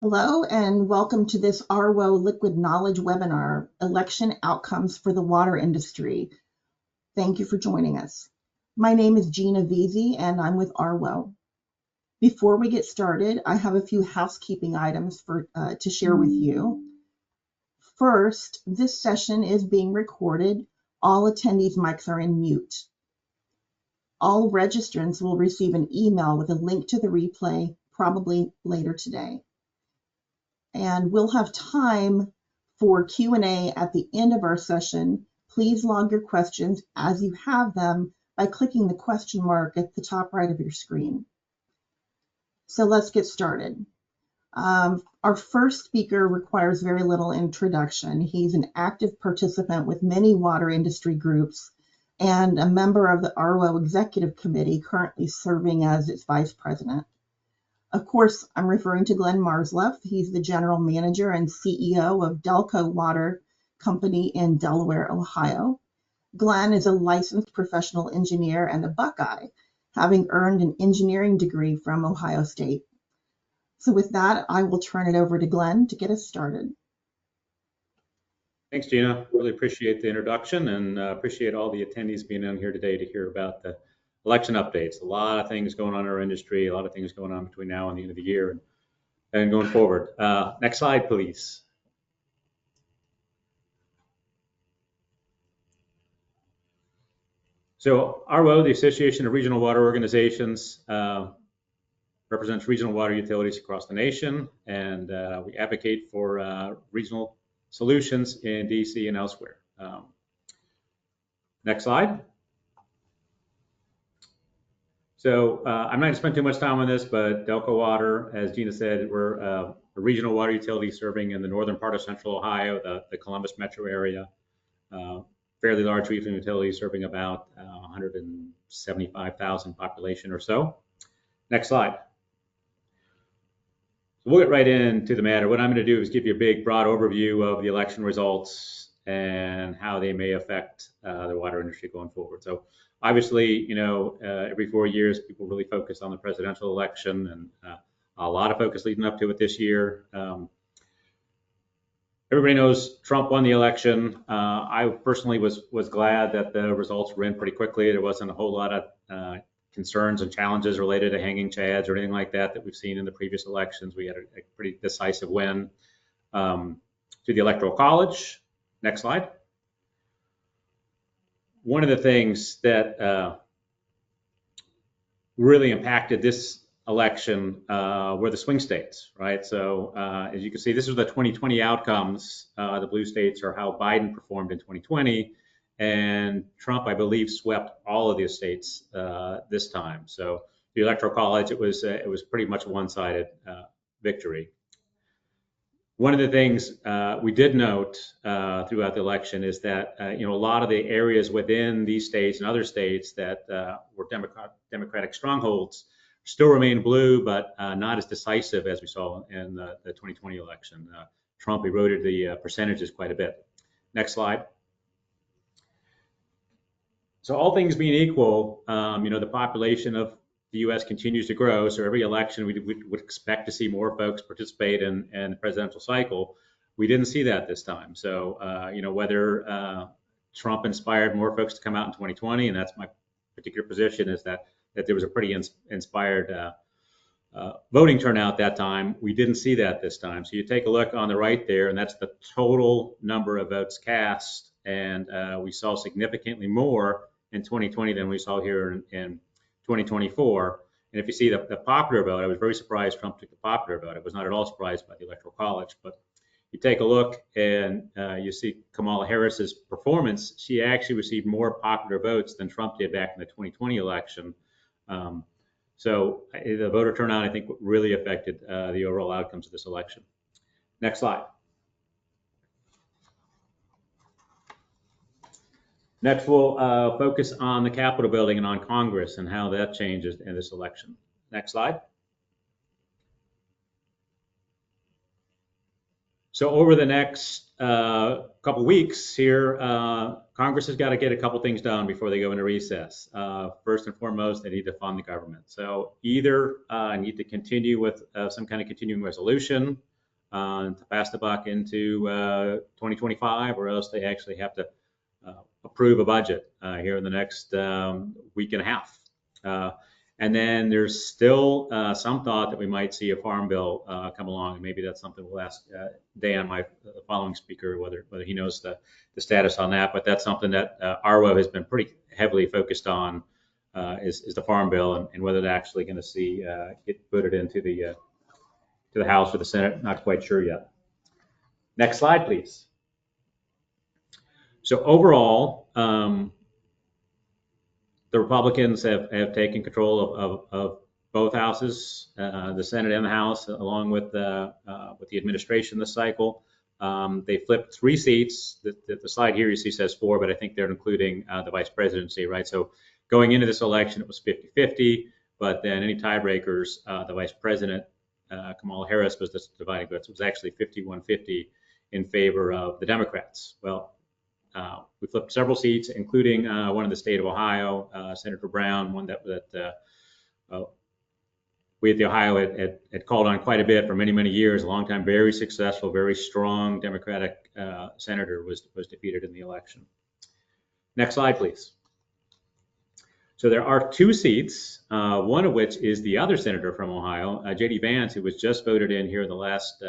Hello and welcome to this ARWO Liquid Knowledge webinar, Election Outcomes for the Water Industry. Thank you for joining us. My name is Gina Veazey and I'm with ARWO. Before we get started, I have a few housekeeping items to share with you. First, this session is being recorded. All attendees' mics are in mute. All registrants will receive an email with a link to the replay probably later today. And we'll have time for Q&A at the end of our session. Please log your questions as you have them by clicking the question mark at the top right of your screen. So let's get started. Our first speaker requires very little introduction. He's an active participant with many water industry groups and a member of the ARWO Executive Committee, currently serving as its vice president. Of course, I'm referring to Glenn Marzluf. He's the general manager and CEO of Delco Water Company in Delaware, Ohio. Glenn is a licensed professional engineer and a Buckeye, having earned an engineering degree from Ohio State. So with that, I will turn it over to Glenn to get us started. Thanks, Gina. Really appreciate the introduction and appreciate all the attendees being on here today to hear about the election updates. A lot of things going on in our industry, a lot of things going on between now and the end of the year and going forward. Next slide, please. So ARWO, the Association of Regional Water Organizations, represents regional water utilities across the nation, and we advocate for regional solutions in DC and elsewhere. Next slide. So I'm not going to spend too much time on this, but Delco Water, as Gina said, we're a regional water utility serving in the northern part of central Ohio, the Columbus metro area. Fairly large regional utility serving about 175,000 population or so. Next slide. So we'll get right into the matter. What I'm going to do is give you a big, broad overview of the election results and how they may affect the water industry going forward. So obviously, every 4 years, people really focus on the presidential election, and a lot of focus leading up to it this year. Everybody knows Trump won the election. I personally was glad that the results were in pretty quickly. There wasn't a whole lot of concerns and challenges related to hanging chads or anything like that we've seen in the previous elections. We had a pretty decisive win. To the Electoral College. Next slide. One of the things that really impacted this election were the swing states, right? So as you can see, this is the 2020 outcomes. The blue states are how Biden performed in 2020, and Trump, I believe, swept all of the states this time. So the Electoral College, it was pretty much a one-sided victory. One of the things we did note throughout the election is that a lot of the areas within these states and other states that were Democratic strongholds still remain blue, but not as decisive as we saw in the 2020 election. Trump eroded the percentages quite a bit. Next slide. So all things being equal, the population of the U.S. continues to grow. So every election, we would expect to see more folks participate in the presidential cycle. We didn't see that this time. So, whether Trump inspired more folks to come out in 2020, and that's my particular position, is that there was a pretty inspired voting turnout that time. We didn't see that this time. So you take a look on the right there, and that's the total number of votes cast. And we saw significantly more in 2020 than we saw here in 2024. And if you see the popular vote, I was very surprised Trump took the popular vote. I was not at all surprised by the Electoral College. But you take a look and you see Kamala Harris's performance. She actually received more popular votes than Trump did back in the 2020 election. So the voter turnout, I think, really affected the overall outcomes of this election. Next slide. Next, we'll focus on the Capitol building and on Congress and how that changes in this election. Next slide. So over the next couple weeks here, Congress has got to get a couple things done before they go into recess. First and foremost, they need to fund the government. So either need to continue with some kind of continuing resolution to pass the buck into 2025, or else they actually have to approve a budget here in the next week and a half. And then there's still some thought that we might see a farm bill come along, and maybe that's something we'll ask Dan, my following speaker, whether he knows the status on that. But that's something that ARWO has been pretty heavily focused on, is the farm bill, and whether they're actually going to see get voted into the House or the Senate. Not quite sure yet. Next slide, please. So overall, the Republicans have taken control of both houses, the Senate and the House, along with the administration this cycle. They flipped 3 seats. The slide here you see says 4, but I think they're including the vice presidency, right? So going into this election, it was 50-50, but then any tiebreakers, the vice president, Kamala Harris, was the dividing vote. So it was actually 51-50 in favor of the Democrats. Well, we flipped several seats, including one in the state of Ohio, Senator Brown, one that we at the Ohio had called on quite a bit for many, many years. A long time, very successful, very strong Democratic senator was defeated in the election. Next slide, please. So there are 2 seats, one of which is the other senator from Ohio, J.D. Vance, who was just voted in here in the last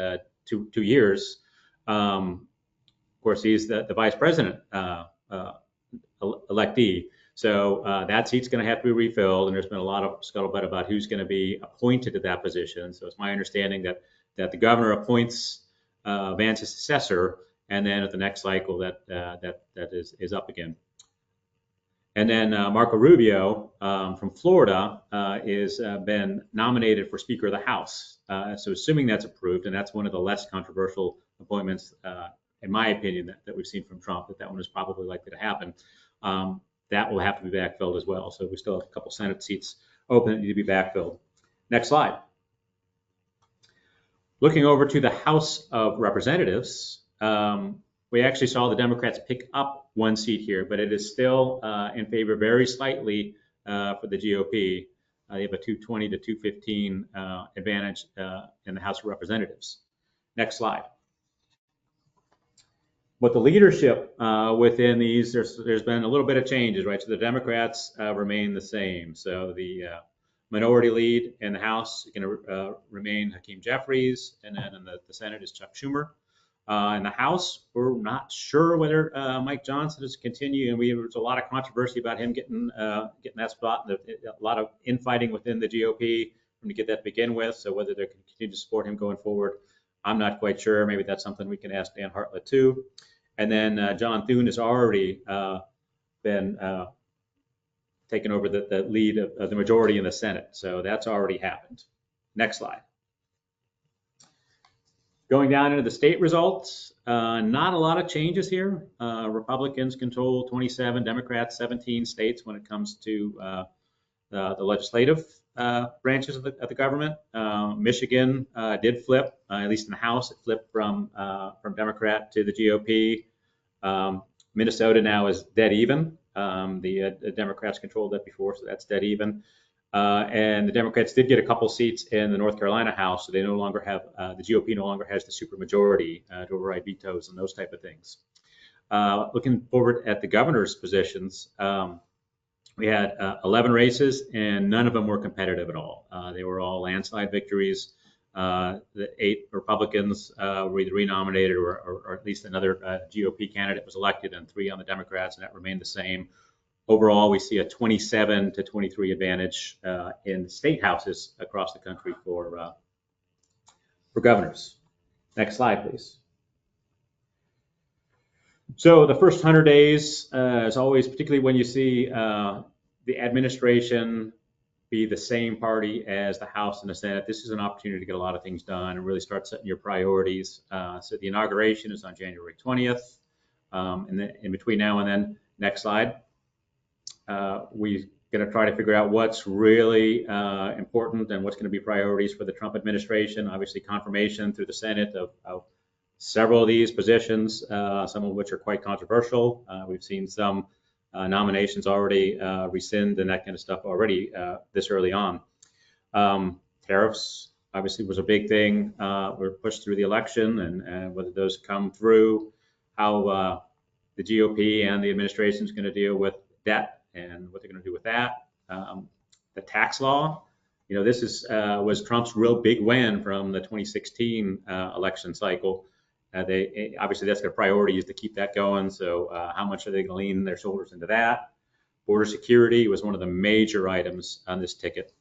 2 years. Of course, he's the vice president electee. So that seat's going to have to be refilled, and there's been a lot of scuttlebutt about who's going to be appointed to that position. So it's my understanding that the governor appoints Vance's successor, and then at the next cycle that is up again. And then Marco Rubio from Florida is been nominated for Speaker of the House. So assuming that's approved, and that's one of the less controversial appointments, in my opinion, that we've seen from Trump, that one is probably likely to happen. That will have to be backfilled as well. So we still have a couple Senate seats open that need to be backfilled. Next slide. Looking over to the House of Representatives, we actually saw the Democrats pick up 1 seat here, but it is still in favor very slightly for the GOP. They have a 220 to 215 advantage in the House of Representatives. Next slide. But the leadership within these, there's been a little bit of changes, right? So the Democrats remain the same. So the minority lead in the House is going to remain Hakeem Jeffries, and then in the Senate is Chuck Schumer. In the House, we're not sure whether Mike Johnson is continue, and there's a lot of controversy about him getting that spot, and a lot of infighting within the GOP to get that to begin with. So whether they can continue to support him going forward, I'm not quite sure. Maybe that's something we can ask Dan Hartnett too. And then John Thune has already been taken over the lead of the majority in the Senate. So that's already happened. Next slide. Going down into the state results, not a lot of changes here. Republicans control 27, Democrats 17 states when it comes to the legislative branches of the government. Michigan did flip, at least in the House, it flipped from Democrat to the GOP. Minnesota now is dead even. The Democrats controlled that before, so that's dead even. And the Democrats did get a couple seats in the North Carolina House, so they no longer have, the GOP no longer has the supermajority to override vetoes and those type of things. Looking forward at the governor's positions, we had 11 races, and none of them were competitive at all. They were all landslide victories. The 8 Republicans were either renominated or at least another GOP candidate was elected, and 3 on the Democrats, and that remained the same. Overall, we see a 27 to 23 advantage in state houses across the country for governors. Next slide, please. So the first 100 days, as always, particularly when you see the administration be the same party as the House and the Senate, this is an opportunity to get a lot of things done and really start setting your priorities. So the inauguration is on January 20th. And then in between now and then, next slide. We're going to try to figure out what's really important and what's going to be priorities for the Trump administration. Obviously, confirmation through the Senate of several of these positions, some of which are quite controversial. We've seen some nominations already rescind and that kind of stuff already this early on. Tariffs obviously was a big thing. Were pushed through the election, and whether those come through, how the GOP and the administration is going to deal with debt and what they're going to do with that. The tax law, this was Trump's real big win from the 2016 election cycle. They obviously that's their priority is to keep that going. So how much are they going to lean their shoulders into that? Border security was one of the major items on this ticket,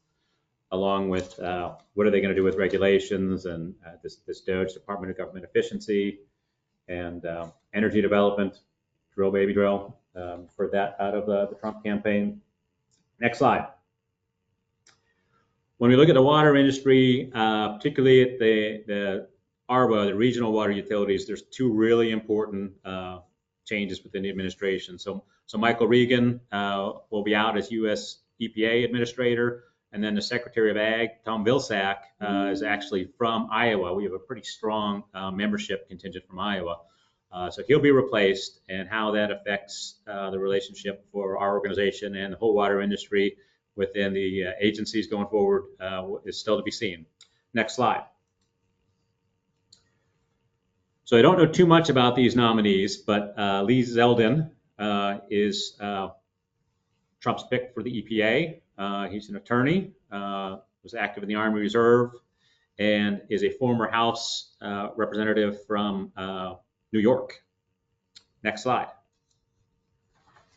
along with what are they going to do with regulations and this DOGE, Department of Government Efficiency, and energy development, drill baby drill, for that out of the Trump campaign. Next slide. When we look at the water industry, particularly at the ARWO, the regional water utilities, there's two really important changes within the administration. So Michael Regan will be out as U.S. EPA administrator, and then the Secretary of Ag, Tom Vilsack, is actually from Iowa. We have a pretty strong membership contingent from Iowa. So he'll be replaced, and how that affects the relationship for our organization and the whole water industry within the agencies going forward is still to be seen. Next slide. So I don't know too much about these nominees, but Lee Zeldin is Trump's pick for the EPA. He's an attorney, was active in the Army Reserve, and is a former House representative from New York. Next slide.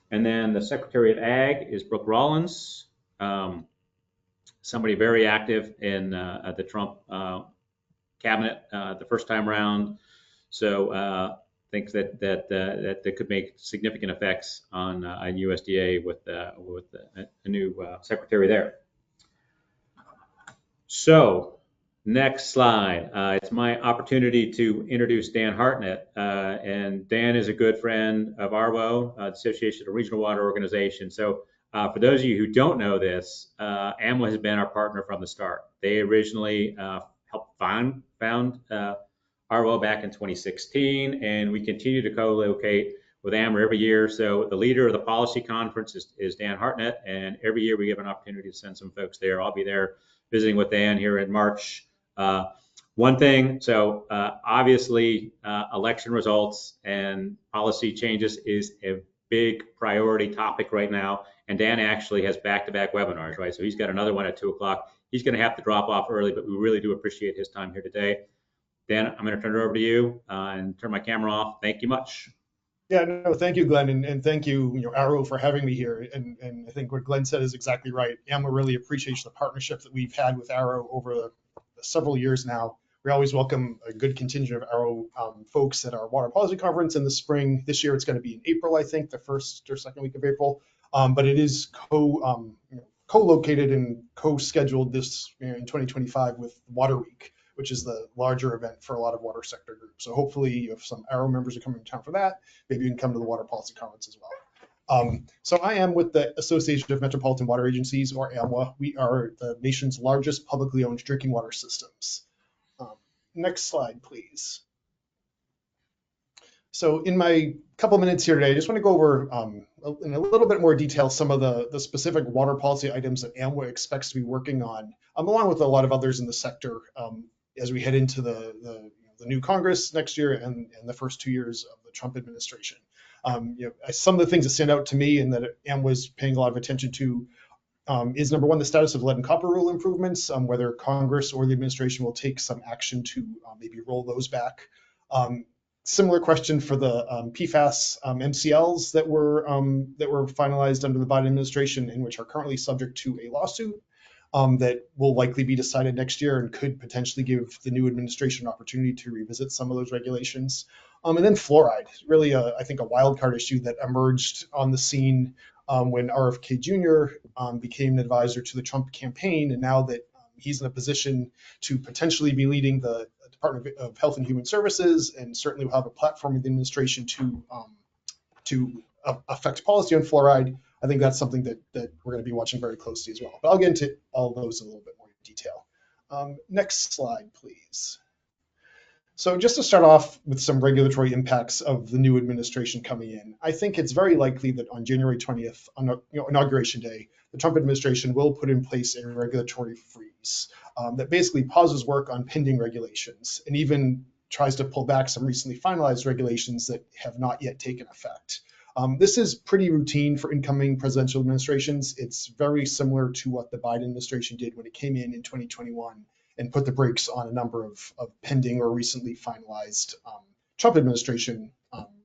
And then the Secretary of Ag is Brooke Rollins, somebody very active in the Trump cabinet the first time around. So thinks that could make significant effects on USDA with a new secretary there. So next slide. It's my opportunity to introduce Dan Hartnett, and Dan is a good friend of ARWO, the Association of Regional Water Organizations. So for those of you who don't know this, AMWA has been our partner from the start. They originally helped found ARWO back in 2016, and we continue to co-locate with AMWA every year. So the leader of the policy conference is Dan Hartnett, and every year we give an opportunity to send some folks there. I'll be there visiting with Dan here in March. One thing, so obviously election results and policy changes is a big priority topic right now, and Dan actually has back-to-back webinars, right? So he's got another one at 2 o'clock. He's going to have to drop off early, but we really do appreciate his time here today. Dan, I'm going to turn it over to you and turn my camera off. Thank you much. Yeah, no, thank you, Glenn, and thank you, ARWO, for having me here. And I think what Glenn said is exactly right. AMWA really appreciates the partnership that we've had with ARWO over several years now. We always welcome a good contingent of ARWO folks at our water policy conference in the spring. This year it's going to be in April, I think, the first or second week of April. But it is co-located and co-scheduled this in 2025 with Water Week, which is the larger event for a lot of water sector groups. So hopefully if some ARWO members are coming to town for that, maybe you can come to the water policy conference as well. So I am with the Association of Metropolitan Water Agencies, or AMWA. We are the nation's largest publicly owned drinking water systems. Next slide, please. So in my couple minutes here today, I just want to go over in a little bit more detail some of the specific water policy items that AMWA expects to be working on, along with a lot of others in the sector as we head into the new Congress next year and the first 2 years of the Trump administration. Some of the things that stand out to me and that AMWA is paying a lot of attention to is, number one, the status of lead and copper rule improvements, whether Congress or the administration will take some action to maybe roll those back. Similar question for the PFAS MCLs that were finalized under the Biden administration, and which are currently subject to a lawsuit that will likely be decided next year and could potentially give the new administration an opportunity to revisit some of those regulations. And then fluoride, really, I think, a wild card issue that emerged on the scene when RFK Jr. Became an advisor to the Trump campaign, and now that he's in a position to potentially be leading the Department of Health and Human Services, and certainly will have a platform in the administration to affect policy on fluoride. I think that's something that we're going to be watching very closely as well. But I'll get into all of those in a little bit more detail. Next slide, please. So just to start off with some regulatory impacts of the new administration coming in, I think it's very likely that on January 20th, on Inauguration Day, the Trump administration will put in place a regulatory freeze. that basically pauses work on pending regulations and even tries to pull back some recently finalized regulations that have not yet taken effect. This is pretty routine for incoming presidential administrations. It's very similar to what the Biden administration did when it came in 2021 and put the brakes on a number of pending or recently finalized Trump administration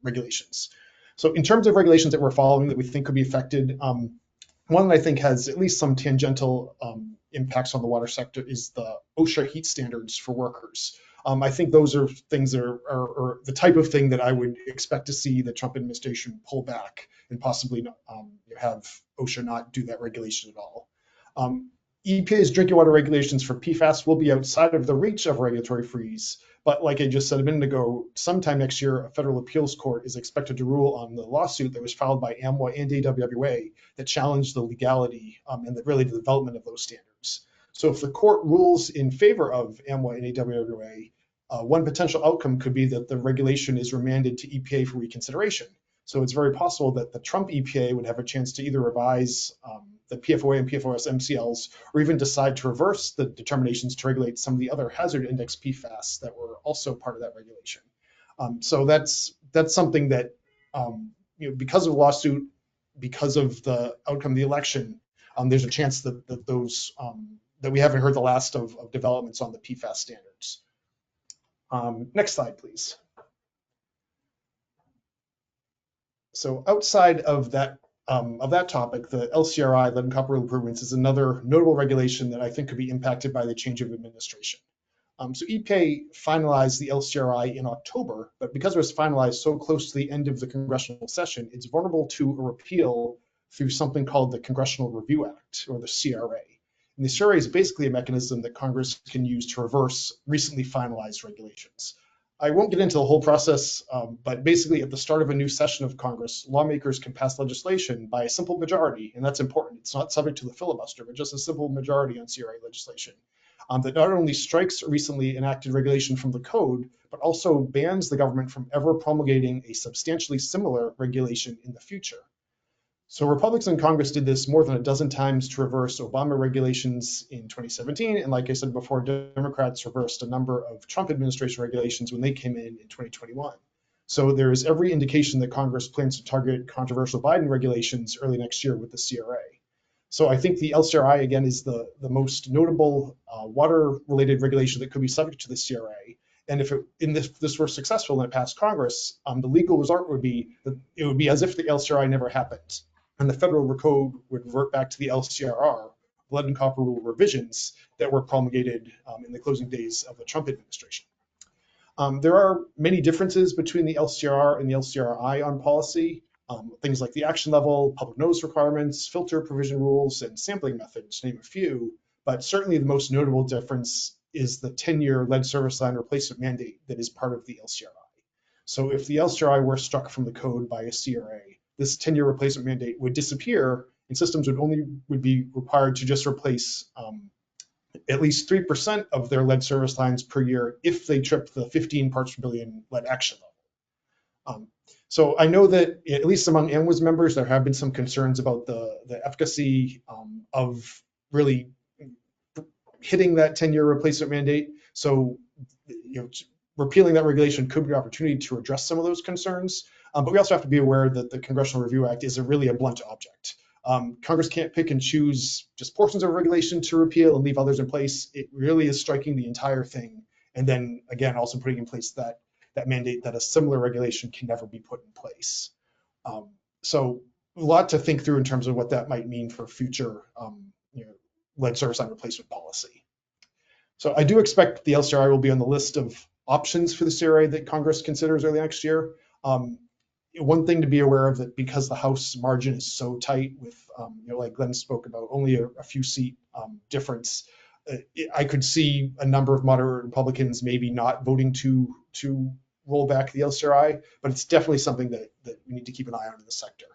regulations. So in terms of regulations that we're following that we think could be affected, one that I think has at least some tangential impacts on the water sector is the OSHA heat standards for workers. I think those are things that are the type of thing that I would expect to see the Trump administration pull back and possibly have OSHA not do that regulation at all. EPA's drinking water regulations for PFAS will be outside of the reach of regulatory freeze, but like I just said a minute ago, sometime next year, a federal appeals court is expected to rule on the lawsuit that was filed by AMWA and AWWA that challenged the legality and really the development of those standards. So if the court rules in favor of AMWA and AWWA, one potential outcome could be that the regulation is remanded to EPA for reconsideration. So it's very possible that the Trump EPA would have a chance to either revise the PFOA and PFOS MCLs, or even decide to reverse the determinations to regulate some of the other hazard index PFAS that were also part of that regulation. So that's something that, because of the lawsuit, because of the outcome of the election, there's a chance that those that we haven't heard the last of developments on the PFAS standards. Next slide, please. So outside of that topic, the LCRI, lead and copper rule improvements, is another notable regulation that I think could be impacted by the change of administration. So EPA finalized the LCRI in October, but because it was finalized so close to the end of the congressional session, it's vulnerable to a repeal through something called the Congressional Review Act, or the CRA. And the CRA is basically a mechanism that Congress can use to reverse recently finalized regulations. I won't get into the whole process, but basically at the start of a new session of Congress, lawmakers can pass legislation by a simple majority, and that's important. It's not subject to the filibuster, but just a simple majority on CRA legislation that not only strikes recently enacted regulation from the code, but also bans the government from ever promulgating a substantially similar regulation in the future. So Republicans in Congress did this more than a dozen times to reverse Obama regulations in 2017. And like I said before, Democrats reversed a number of Trump administration regulations when they came in 2021. So there is every indication that Congress plans to target controversial Biden regulations early next year with the CRA. So I think the LCRI, again, is the most notable water-related regulation that could be subject to the CRA. And if this were successful and it passed Congress, the legal result would be that it would be as if the LCRI never happened. And the federal code would revert back to the LCRR, lead and copper rule revisions that were promulgated in the closing days of the Trump administration. There are many differences between the LCRR and the LCRI on policy, things like the action level, public notice requirements, filter provision rules, and sampling methods, to name a few. But certainly the most notable difference is the 10-year lead service line replacement mandate that is part of the LCRI. So if the LCRI were struck from the code by a CRA, this 10-year replacement mandate would disappear, and systems would be required to just replace at least 3% of their lead service lines per year if they trip the 15 parts per billion lead action level. So I know that at least among AMWA's members, there have been some concerns about the efficacy of really hitting that 10-year replacement mandate. So repealing that regulation could be an opportunity to address some of those concerns. But we also have to be aware that the Congressional Review Act is really a blunt object. Congress can't pick and choose just portions of a regulation to repeal and leave others in place. It really is striking the entire thing. And then again, also putting in place that mandate that a similar regulation can never be put in place. So a lot to think through in terms of what that might mean for future lead service line replacement policy. So I do expect the LCRI will be on the list of options for the CRA that Congress considers early next year. One thing to be aware of, that because the House margin is so tight with, like Glenn spoke about, only a few seat difference, I could see a number of moderate Republicans maybe not voting to roll back the LCRI, but it's definitely something that we need to keep an eye on in the sector.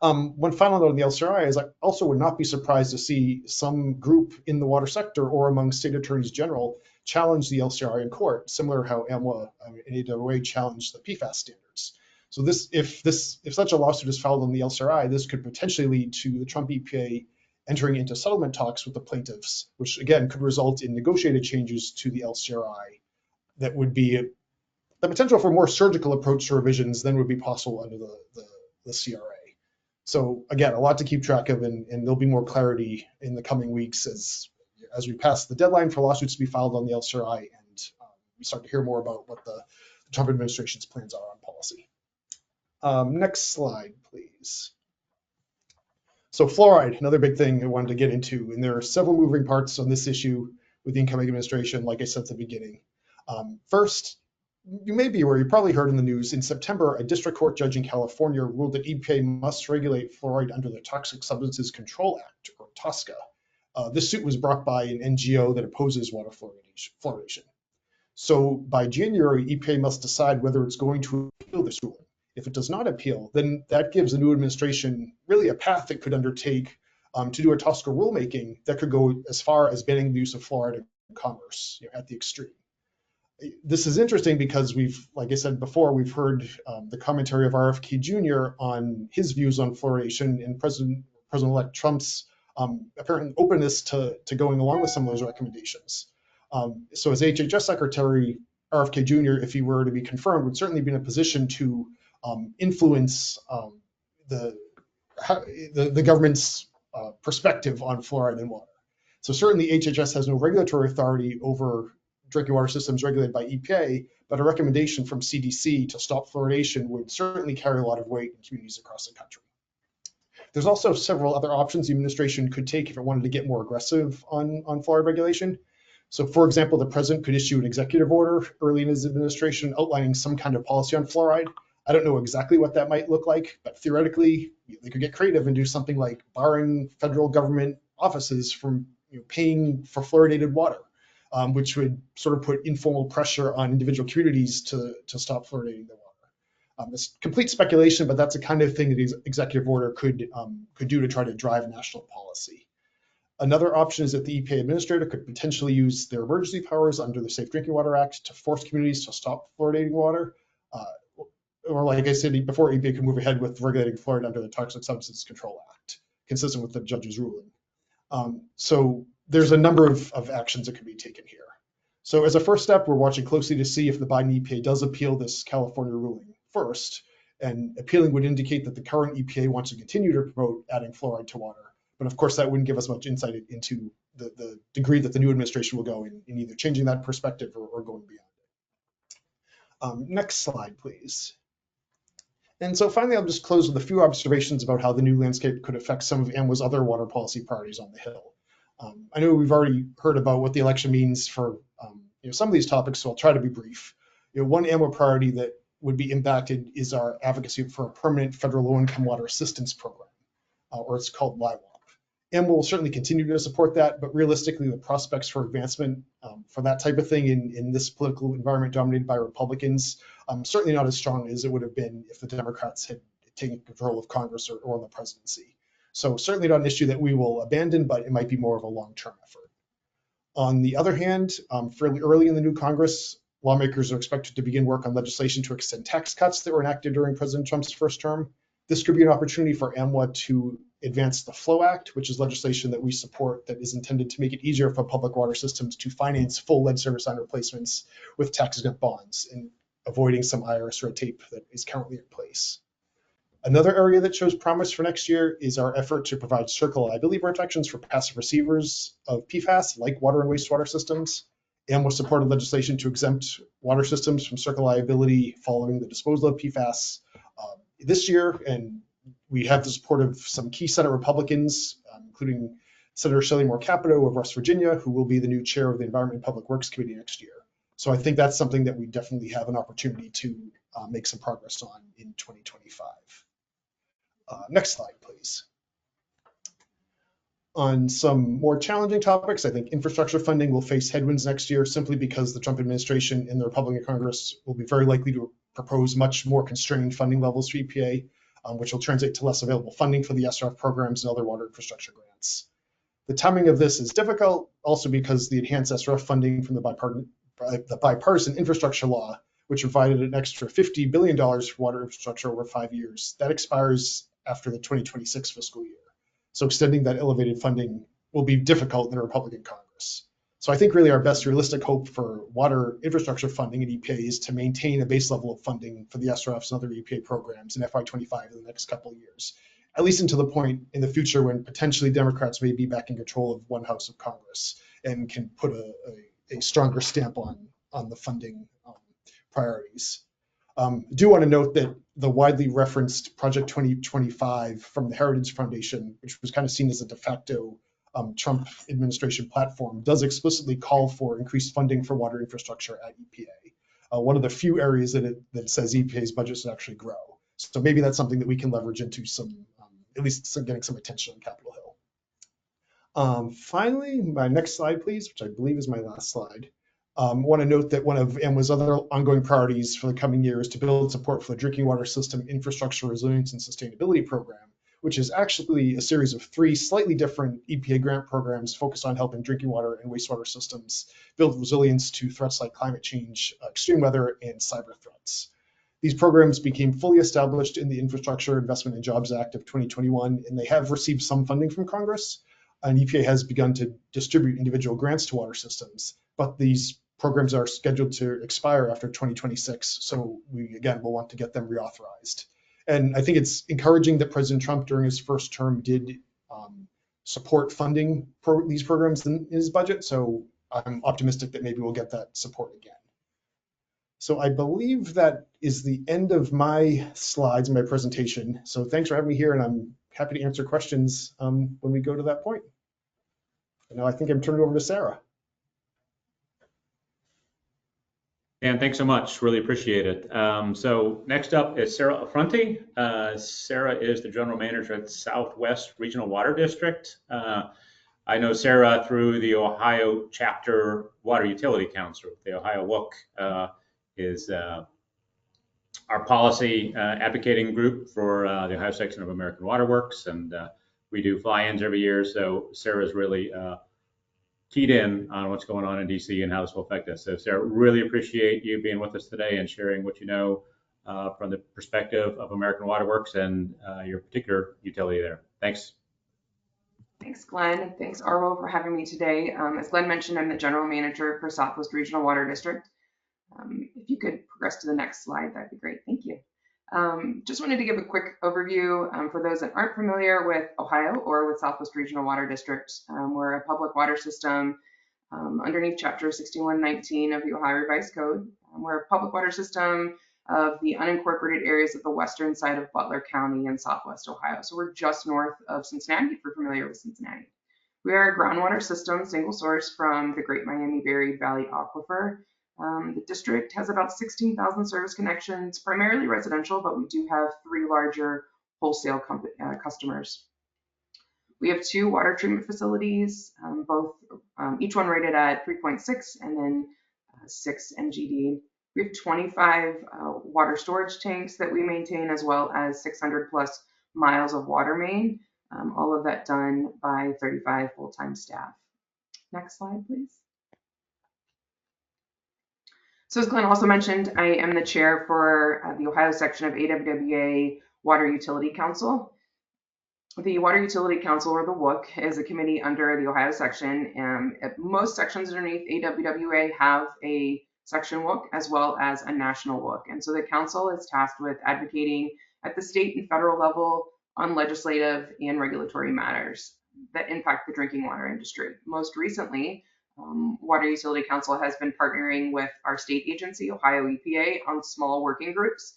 One final note on the LCRI is I also would not be surprised to see some group in the water sector or among state attorneys general challenge the LCRI in court, similar to how AMWA and AWA challenged the PFAS standards. So if such a lawsuit is filed on the LCRI, this could potentially lead to the Trump EPA entering into settlement talks with the plaintiffs, which again could result in negotiated changes to the LCRI that would be the potential for a more surgical approach to revisions than would be possible under the CRA. So again, a lot to keep track of, and there'll be more clarity in the coming weeks as we pass the deadline for lawsuits to be filed on the LCRI and we start to hear more about what the Trump administration's plans are on policy. Next slide, please. So fluoride, another big thing I wanted to get into, and there are several moving parts on this issue with the incoming administration, like I said at the beginning. First, you may be aware, you probably heard in the news, in September, a district court judge in California ruled that EPA must regulate fluoride under the Toxic Substances Control Act, or TSCA. This suit was brought by an NGO that opposes water fluoridation. So by January, EPA must decide whether it's going to appeal this ruling. If it does not appeal, then that gives the new administration really a path it could undertake to do a TSCA rulemaking that could go as far as banning the use of fluoride in commerce, at the extreme. This is interesting because like I said before, we've heard the commentary of RFK Jr. on his views on fluoridation and President-elect Trump's apparent openness to going along with some of those recommendations. So as HHS Secretary, RFK Jr., if he were to be confirmed, would certainly be in a position to influence the government's perspective on fluoride in water. So certainly HHS has no regulatory authority over drinking water systems regulated by EPA, but a recommendation from CDC to stop fluoridation would certainly carry a lot of weight in communities across the country. There's also several other options the administration could take if it wanted to get more aggressive on fluoride regulation. So for example, the president could issue an executive order early in his administration outlining some kind of policy on fluoride. I don't know exactly what that might look like, but theoretically, they could get creative and do something like barring federal government offices from paying for fluoridated water, which would sort of put informal pressure on individual communities to stop fluoridating their water. It's complete speculation, but that's the kind of thing that the executive order could do to try to drive national policy. Another option is that the EPA administrator could potentially use their emergency powers under the Safe Drinking Water Act to force communities to stop fluoridating water. Or like I said before, EPA could move ahead with regulating fluoride under the Toxic Substances Control Act, consistent with the judge's ruling. So there's a number of actions that could be taken here. So as a first step, we're watching closely to see if the Biden EPA does appeal this California ruling first. And appealing would indicate that the current EPA wants to continue to promote adding fluoride to water. But of course, that wouldn't give us much insight into the degree that the new administration will go in either changing that perspective or going beyond it. Next slide, please. And so finally, I'll just close with a few observations about how the new landscape could affect some of AMWA's other water policy priorities on the Hill. I know we've already heard about what the election means for some of these topics, so I'll try to be brief. One AMWA priority that would be impacted is our advocacy for a permanent federal low-income water assistance program, or it's called LIWAP. AMWA will certainly continue to support that, but realistically, the prospects for advancement for that type of thing in this political environment dominated by Republicans, certainly not as strong as it would have been if the Democrats had taken control of Congress or the presidency. So certainly not an issue that we will abandon, but it might be more of a long-term effort. On the other hand, fairly early in the new Congress, lawmakers are expected to begin work on legislation to extend tax cuts that were enacted during President Trump's first term. This could be an opportunity for AMWA to advance the FLOW Act, which is legislation that we support that is intended to make it easier for public water systems to finance full lead service line replacements with tax-exempt bonds and avoiding some IRS red tape that is currently in place. Another area that shows promise for next year is our effort to provide circular liability protections for passive receivers of PFAS, like water and wastewater systems. AMWA supported legislation to exempt water systems from circular liability following the disposal of PFAS this year, and we have the support of some key Senate Republicans, including Senator Shelley Moore Capito of West Virginia, who will be the new chair of the Environment and Public Works Committee next year. So I think that's something that we definitely have an opportunity to make some progress on in 2025. Next slide, please. On some more challenging topics, I think infrastructure funding will face headwinds next year simply because the Trump administration and the Republican Congress will be very likely to propose much more constrained funding levels for EPA, which will translate to less available funding for the SRF programs and other water infrastructure grants. The timing of this is difficult, also because the enhanced SRF funding from the bipartisan infrastructure law, which provided an extra $50 billion for water infrastructure over 5 years, that expires after the 2026 fiscal year. So extending that elevated funding will be difficult in a Republican Congress. So I think really our best realistic hope for water infrastructure funding in EPA is to maintain a base level of funding for the SRFs and other EPA programs in FY25 in the next couple of years, at least until the point in the future when potentially Democrats may be back in control of one house of Congress and can put a stronger stamp on the funding priorities. I do want to note that the widely referenced Project 2025 from the Heritage Foundation, which was kind of seen as a de facto Trump administration platform, does explicitly call for increased funding for water infrastructure at EPA. One of the few areas that says EPA's budget should actually grow. So maybe that's something that we can leverage into some, at least getting some attention on Capitol Hill. Finally, my next slide, please, which I believe is my last slide. I want to note that one of AMWA's other ongoing priorities for the coming year is to build support for the Drinking Water System Infrastructure Resilience and Sustainability Program, which is actually a series of 3 slightly different EPA grant programs focused on helping drinking water and wastewater systems build resilience to threats like climate change, extreme weather, and cyber threats. These programs became fully established in the Infrastructure Investment and Jobs Act of 2021, and they have received some funding from Congress. And EPA has begun to distribute individual grants to water systems, but these programs are scheduled to expire after 2026. So we, again, will want to get them reauthorized. And I think it's encouraging that President Trump during his first term did support funding these programs in his budget. So I'm optimistic that maybe we'll get that support again. So I believe that is the end of my slides and my presentation. So thanks for having me here, and I'm happy to answer questions when we go to that point. And now I think I'm turning over to Sarah. Dan, thanks so much. Really appreciate it. So next up is Sarah Affrunti. Sarah is the general manager at Southwest Regional Water District. I know Sarah through the Ohio Chapter Water Utility Council. The Ohio WUC is our policy advocating group for the Ohio section of American Water Works, and we do fly-ins every year. So Sarah's really keyed in on what's going on in DC and how this will affect us. So Sarah, really appreciate you being with us today and sharing what you know from the perspective of American Water Works and your particular utility there. Thanks. Thanks, Glenn, and thanks, ARWO, for having me today. As Glenn mentioned, I'm the general manager for Southwest Regional Water District. If you could progress to the next slide, that'd be great. Thank you. Just wanted to give a quick overview for those that aren't familiar with Ohio or with Southwest Regional Water District. We're a public water system underneath Chapter 6119 of the Ohio Revised Code. We're a public water system of the unincorporated areas of the western side of Butler County in Southwest Ohio. So we're just north of Cincinnati, if you're familiar with Cincinnati. We are a groundwater system, single source from the Great Miami Buried Valley Aquifer. The district has about 16,000 service connections, primarily residential, but we do have 3 larger wholesale customers. We have 2 water treatment facilities, each one rated at 3.6 and then 6 MGD. We have 25 water storage tanks that we maintain, as well as 600 plus miles of water main, all of that done by 35 full-time staff. Next slide, please. So as Glenn also mentioned, I am the chair for the Ohio section of AMWA Water Utility Council. The Water Utility Council, or the WUC, is a committee under the Ohio section. Most sections underneath AWWA have a section WUC as well as a national WUC. And so the council is tasked with advocating at the state and federal level on legislative and regulatory matters that impact the drinking water industry. Most recently, Water Utility Council has been partnering with our state agency, Ohio EPA, on small working groups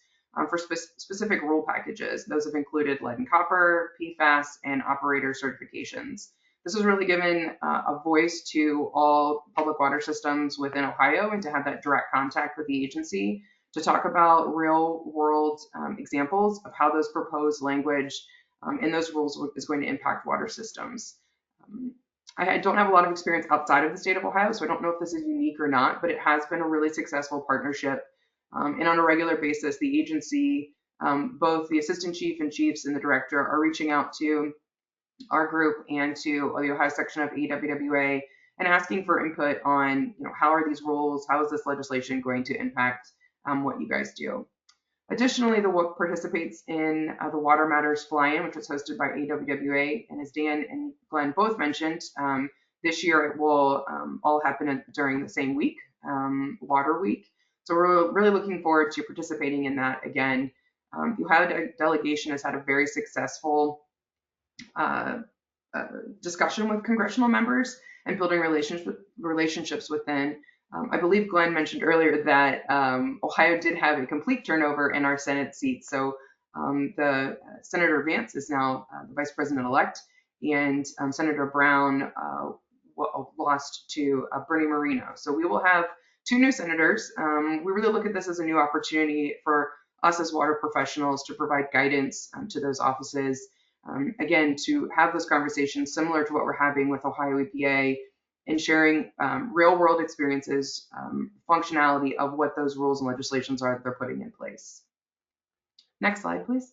for specific rule packages. Those have included lead and copper, PFAS, and operator certifications. This has really given a voice to all public water systems within Ohio and to have that direct contact with the agency to talk about real world examples of how those proposed language in those rules is going to impact water systems. I don't have a lot of experience outside of the state of Ohio, so I don't know if this is unique or not, but it has been a really successful partnership. And on a regular basis, the agency, both the assistant chief and chiefs and the director, are reaching out to our group and to the Ohio section of AWWA and asking for input on, how are these rules, how is this legislation going to impact what you guys do. Additionally, the WOOC participates in the Water Matters Fly-In, which was hosted by AWWA, and as Dan and Glenn both mentioned, this year it will all happen during the same week, Water Week. So we're really looking forward to participating in that again. The Ohio delegation has had a very successful discussion with congressional members and building relationships within. I believe Glenn mentioned earlier that Ohio did have a complete turnover in our Senate seats. So the Senator Vance is now the Vice President-elect, and Senator Brown lost to Bernie Moreno. So we will have 2 new senators. We really look at this as a new opportunity for us as water professionals to provide guidance to those offices. Again, to have those conversations similar to what we're having with Ohio EPA and sharing real world experiences, functionality of what those rules and legislations are that they're putting in place. Next slide, please.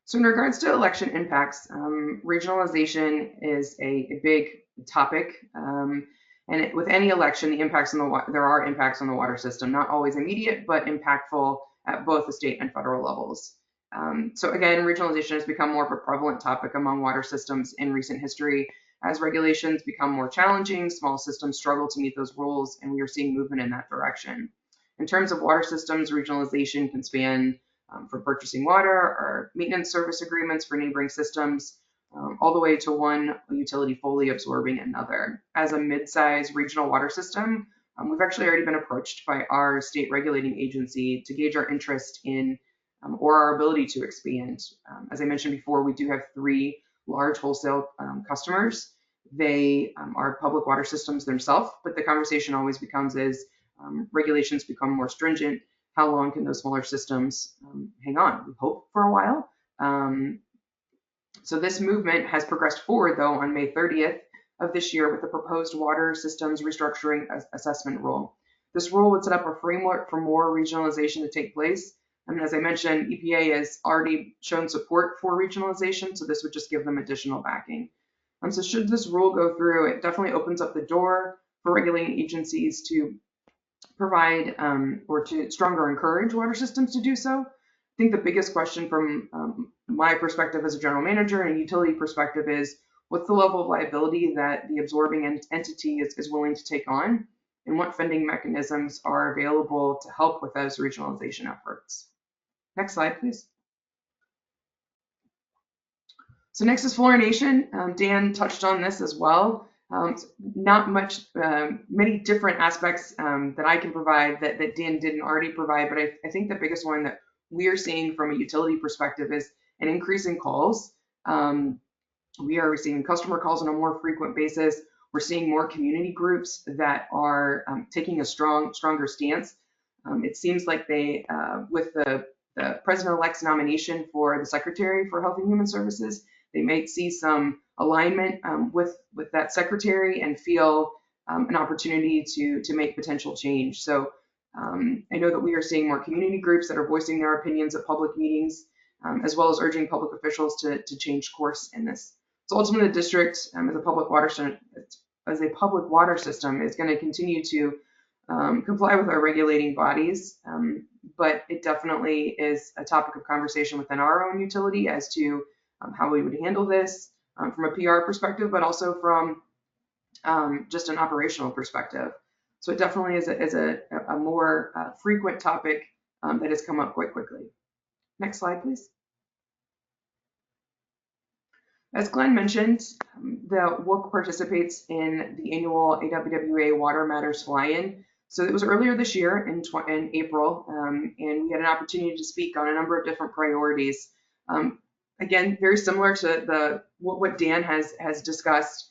So in regards to election impacts, regionalization is a big topic. And with any election, there are impacts on the water system, not always immediate, but impactful at both the state and federal levels. So again, regionalization has become more of a prevalent topic among water systems in recent history. As regulations become more challenging, small systems struggle to meet those rules, and we are seeing movement in that direction. In terms of water systems, regionalization can span from purchasing water or maintenance service agreements for neighboring systems, all the way to one utility fully absorbing another. As a mid-sized regional water system, we've actually already been approached by our state regulating agency to gauge our interest in or our ability to expand. As I mentioned before, we do have 3 large wholesale customers. They are public water systems themselves, but the conversation always becomes as regulations become more stringent, how long can those smaller systems hang on? We hope for a while. So this movement has progressed forward, though, on May 30th of this year with the proposed Water Systems Restructuring Assessment Rule. This rule would set up a framework for more regionalization to take place. And as I mentioned, EPA has already shown support for regionalization, so this would just give them additional backing. So should this rule go through, it definitely opens up the door for regulating agencies to provide or to stronger encourage water systems to do so. I think the biggest question from my perspective as a general manager and a utility perspective is, what's the level of liability that the absorbing entity is willing to take on, and what funding mechanisms are available to help with those regionalization efforts? Next slide, please. So next is fluorination. Dan touched on this as well. Not many different aspects that I can provide that Dan didn't already provide, but I think the biggest one that we are seeing from a utility perspective is an increase in calls. We are receiving customer calls on a more frequent basis. We're seeing more community groups that are taking a stronger stance. It seems like they, with the President-elect's nomination for the Secretary for Health and Human Services, they may see some alignment with that secretary and feel an opportunity to make potential change. So I know that we are seeing more community groups that are voicing their opinions at public meetings, as well as urging public officials to change course in this. So ultimately, the district, as a public water system, is going to continue to comply with our regulating bodies, but it definitely is a topic of conversation within our own utility as to how we would handle this from a PR perspective, but also from just an operational perspective. So it definitely is a more frequent topic that has come up quite quickly. Next slide, please. As Glenn mentioned, the WOOC participates in the annual AWWA Water Matters Fly-In. So it was earlier this year in April, and we had an opportunity to speak on a number of different priorities. Again, very similar to what Dan has discussed,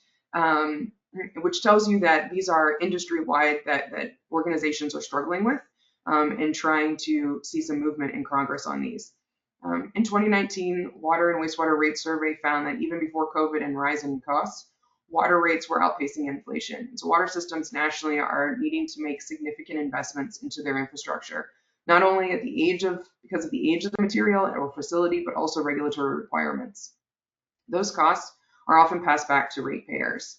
which tells you that these are industry-wide that organizations are struggling with and trying to see some movement in Congress on these. In 2019, Water and Wastewater Rate Survey found that even before COVID and rising costs, water rates were outpacing inflation. So water systems nationally are needing to make significant investments into their infrastructure, not only because of the age of the material or facility, but also regulatory requirements. Those costs are often passed back to ratepayers.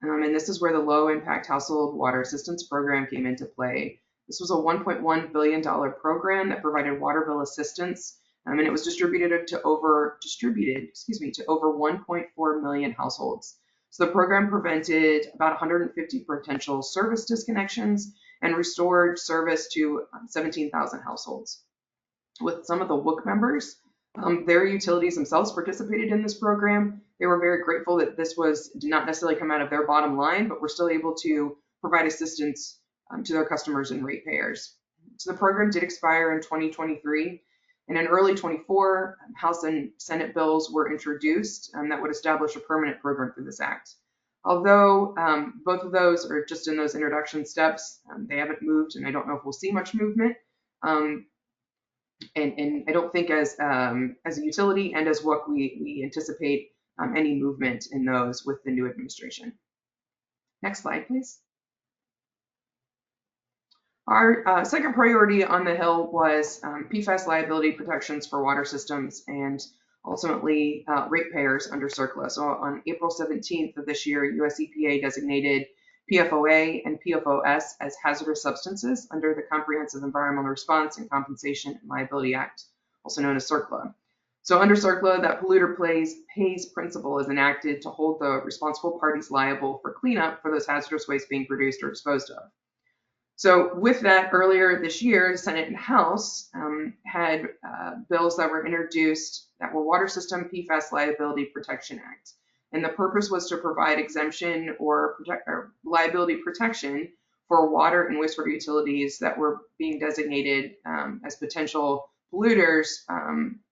And this is where the Low Impact Household Water Assistance Program came into play. This was a $1.1 billion program that provided water bill assistance, and it was distributed to over 1.4 million households. So the program prevented about 150 potential service disconnections and restored service to 17,000 households. With some of the WOOC members, their utilities themselves participated in this program. They were very grateful that this did not necessarily come out of their bottom line, but were still able to provide assistance to their customers and ratepayers. So the program did expire in 2023, and in early 24, House and Senate bills were introduced that would establish a permanent program through this act. Although both of those are just in those introduction steps, they haven't moved, and I don't know if we'll see much movement. And I don't think as a utility and as WOOC, we anticipate any movement in those with the new administration. Next slide, please. Our second priority on the Hill was PFAS liability protections for water systems and ultimately ratepayers under CERCLA. So on April 17th of this year, US EPA designated PFOA and PFOS as hazardous substances under the Comprehensive Environmental Response and Compensation and Liability Act, also known as CERCLA. So under CERCLA, that polluter pays principle is enacted to hold the responsible parties liable for cleanup for those hazardous waste being produced or disposed of. So with that, earlier this year, the Senate and House had bills that were introduced that were Water System PFAS Liability Protection Act. And the purpose was to provide exemption or liability protection for water and wastewater utilities that were being designated as potential polluters,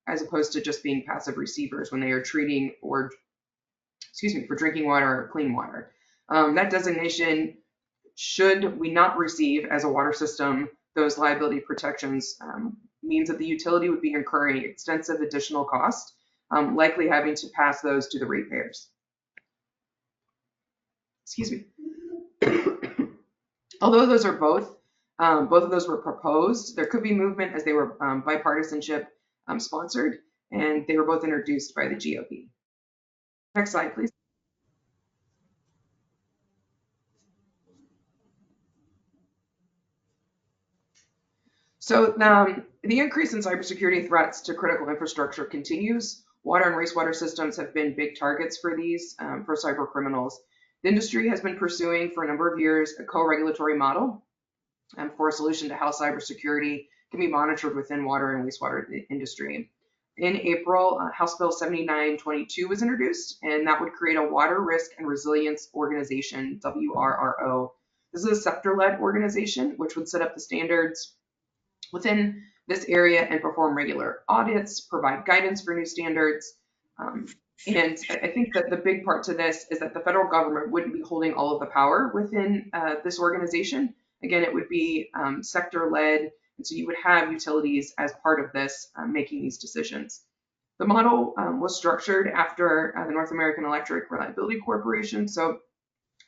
as opposed to just being passive receivers when they are treating for drinking water or clean water. That designation, should we not receive as a water system those liability protections, means that the utility would be incurring extensive additional cost, likely having to pass those to the ratepayers. Although those are both of those were proposed, there could be movement as they were bipartisanship sponsored, and they were both introduced by the GOP. Next slide, please. So the increase in cybersecurity threats to critical infrastructure continues. Water and wastewater systems have been big targets for these, for cyber criminals. The industry has been pursuing for a number of years a co-regulatory model for a solution to how cybersecurity can be monitored within water and wastewater industry. In April, House Bill 7922 was introduced, and that would create a Water Risk and Resilience Organization, WRRO. This is a sector-led organization which would set up the standards within this area and perform regular audits, provide guidance for new standards. And I think that the big part to this is that the federal government wouldn't be holding all of the power within this organization. Again, it would be sector-led, and so you would have utilities as part of this making these decisions. The model was structured after the North American Electric Reliability Corporation. So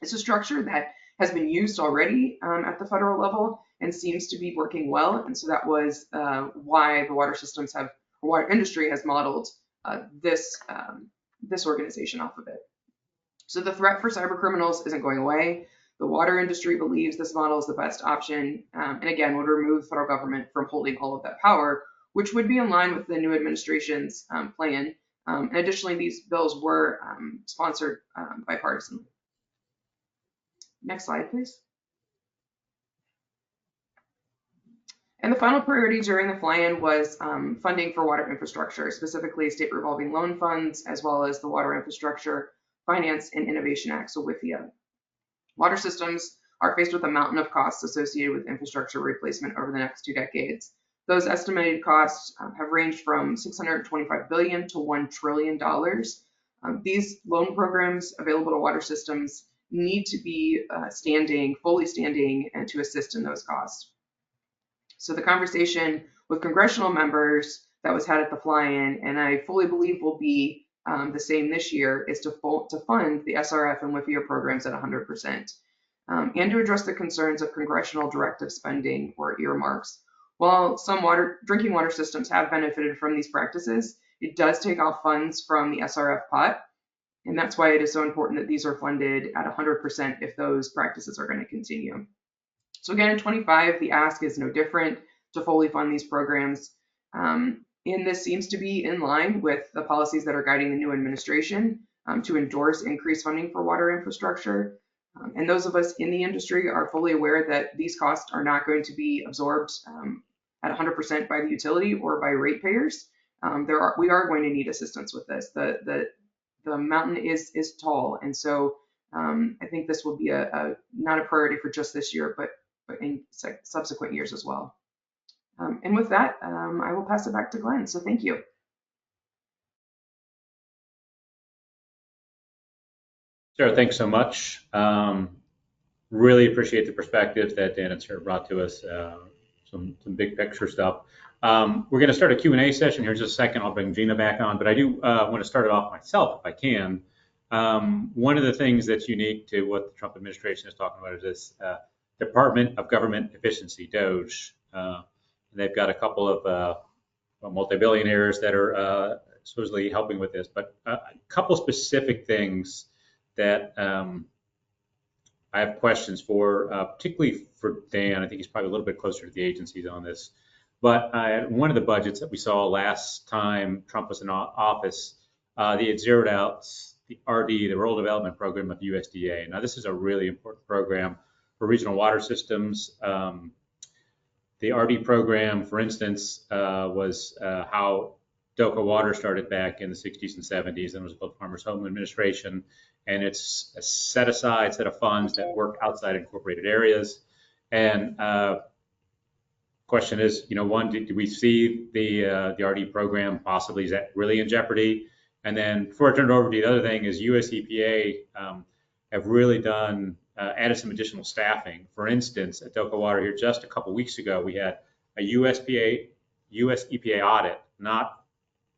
it's a structure that has been used already at the federal level and seems to be working well. And so that was why the water industry has modeled this organization off of it. So the threat for cyber criminals isn't going away. The water industry believes this model is the best option, and again, would remove the federal government from holding all of that power, which would be in line with the new administration's plan. And additionally, these bills were sponsored bipartisanly. Next slide, please. And the final priority during the fly-in was funding for water infrastructure, specifically state revolving loan funds, as well as the Water Infrastructure Finance and Innovation Act, so WIFIA. Water systems are faced with a mountain of costs associated with infrastructure replacement over the next 2 decades. Those estimated costs have ranged from $625 billion to $1 trillion. These loan programs available to water systems need to be fully standing, and to assist in those costs. So the conversation with congressional members that was had at the fly-in, and I fully believe will be the same this year, is to fund the SRF and WIFIA programs at 100%, and to address the concerns of congressional directive spending or earmarks. While some drinking water systems have benefited from these practices, it does take off funds from the SRF pot, and that's why it is so important that these are funded at 100% if those practices are going to continue. So again, in 25, the ask is no different to fully fund these programs. And this seems to be in line with the policies that are guiding the new administration to endorse increased funding for water infrastructure. And those of us in the industry are fully aware that these costs are not going to be absorbed at 100% by the utility or by ratepayers. We are going to need assistance with this. The mountain is tall, and so I think this will be not a priority for just this year, but in subsequent years as well. And with that, I will pass it back to Glenn. So thank you. Sarah, thanks so much. Really appreciate the perspectives that Dan and Sarah brought to us, some big picture stuff. We're going to start a Q&A session here in just a second. I'll bring Gina back on, but I do want to start it off myself if I can. One of the things that's unique to what the Trump administration is talking about is this Department of Government Efficiency, DOGE. They've got a couple of multi-billionaires that are supposedly helping with this, but a couple specific things that I have questions for, particularly for Dan. I think he's probably a little bit closer to the agencies on this. But one of the budgets that we saw last time Trump was in office, they had zeroed out the RD, the Rural Development Program of USDA. Now, this is a really important program for regional water systems. The RD program, for instance, was how Doka Water started back in the 60s and 70s, and it was called Farmers Home Administration. And it's a set of funds that work outside incorporated areas. And question is, one, do we see the RD program possibly, is that really in jeopardy? And then before I turn it over to you, the other thing is US EPA have really added some additional staffing. For instance, at Doka Water here just a couple weeks ago, we had a US EPA audit, not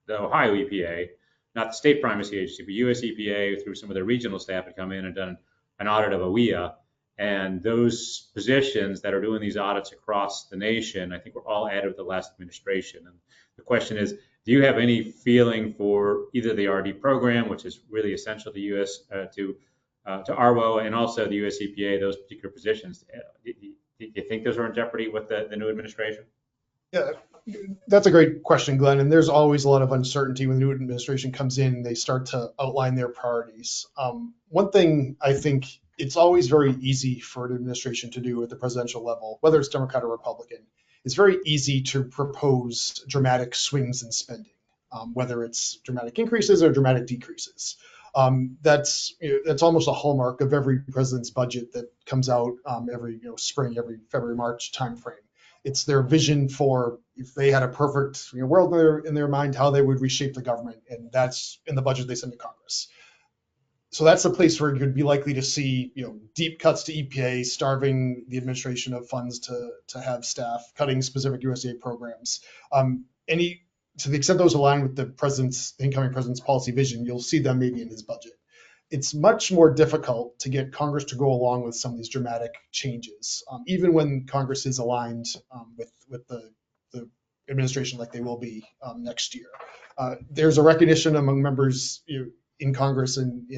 the Ohio EPA, not the state primacy agency, but US EPA through some of their regional staff had come in and done an audit of AWEA. And those positions that are doing these audits across the nation, I think were all added with the last administration. And the question is, do you have any feeling for either the RD program, which is really essential to to ARWO, and also the US EPA, those particular positions? Do you think those are in jeopardy with the new administration? Yeah, that's a great question, Glenn. And there's always a lot of uncertainty when the new administration comes in. They start to outline their priorities. One thing I think it's always very easy for an administration to do at the presidential level, whether it's Democrat or Republican, it's very easy to propose dramatic swings in spending, whether it's dramatic increases or dramatic decreases. That's almost a hallmark of every president's budget that comes out every spring, every February, March timeframe. It's their vision for if they had a perfect world in their mind, how they would reshape the government, and that's in the budget they send to Congress. So that's the place where you'd be likely to see deep cuts to EPA, starving the administration of funds to have staff, cutting specific USDA programs. To the extent those align with the incoming president's policy vision, you'll see them maybe in his budget. It's much more difficult to get Congress to go along with some of these dramatic changes, even when Congress is aligned with the administration like they will be next year. There's a recognition among members in Congress and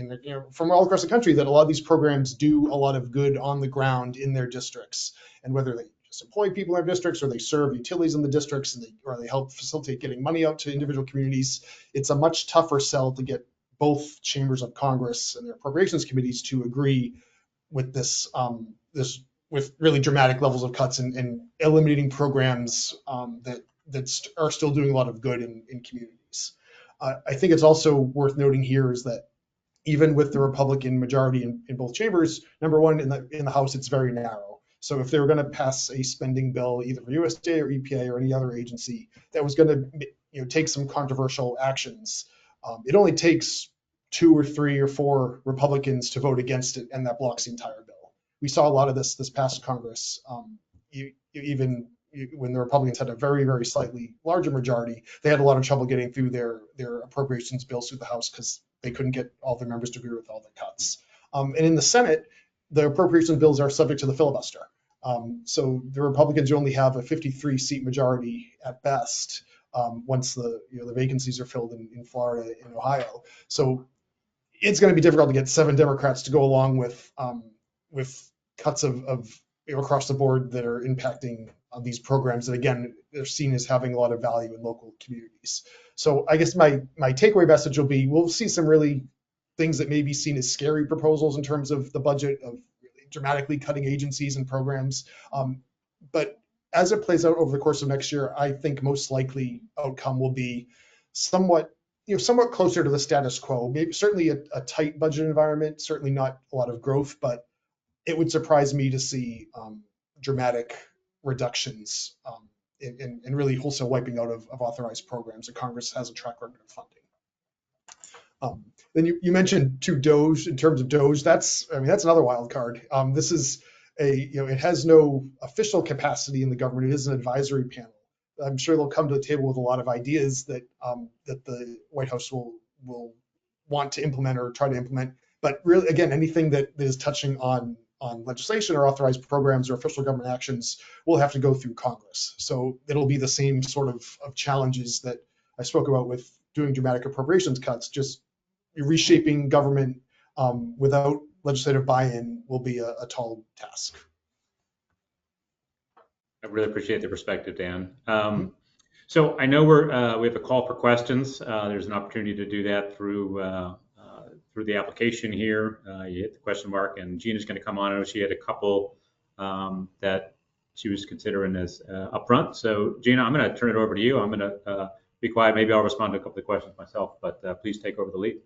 from all across the country that a lot of these programs do a lot of good on the ground in their districts, and whether they just employ people in their districts or they serve utilities in the districts or they help facilitate getting money out to individual communities, it's a much tougher sell to get both chambers of Congress and their appropriations committees to agree with this with really dramatic levels of cuts and eliminating programs that are still doing a lot of good in communities. I think it's also worth noting here is that even with the Republican majority in both chambers, number one, in the House, it's very narrow. So if they were going to pass a spending bill, either for USDA or EPA or any other agency that was going to take some controversial actions, it only takes 2 or 3 or 4 Republicans to vote against it, and that blocks the entire bill. We saw a lot of this past Congress. Even when the Republicans had a very, very slightly larger majority, they had a lot of trouble getting through their appropriations bills through the House because they couldn't get all their members to agree with all the cuts. And in the Senate, the appropriations bills are subject to the filibuster. So the Republicans only have a 53-seat majority at best once the vacancies are filled in Florida and Ohio. So it's going to be difficult to get 7 Democrats to go along with cuts of across the board that are impacting these programs that, again, they're seen as having a lot of value in local communities. So I guess my takeaway message will be, we'll see some really things that may be seen as scary proposals in terms of the budget, of really dramatically cutting agencies and programs. But as it plays out over the course of next year, I think most likely outcome will be somewhat closer to the status quo. Maybe certainly a tight budget environment, certainly not a lot of growth, but it would surprise me to see dramatic reductions and really wholesale wiping out of authorized programs that Congress has a track record of funding. Then you mentioned to DOGE. In terms of DOGE, that's another wild card. This is it has no official capacity in the government. It is an advisory panel. I'm sure they'll come to the table with a lot of ideas that the White House will want to implement or try to implement. But really, again, anything that is touching on legislation or authorized programs or official government actions will have to go through Congress. So it'll be the same sort of challenges that I spoke about with doing dramatic appropriations cuts. Just reshaping government without legislative buy-in will be a tall task. I really appreciate the perspective, Dan. So I know we have a call for questions. There's an opportunity to do that through the application here. You hit the question mark, and Gina's going to come on. I know she had a couple that she was considering as upfront. So Gina, I'm going to turn it over to you. I'm going to be quiet. Maybe I'll respond to a couple of questions myself, but please take over the lead.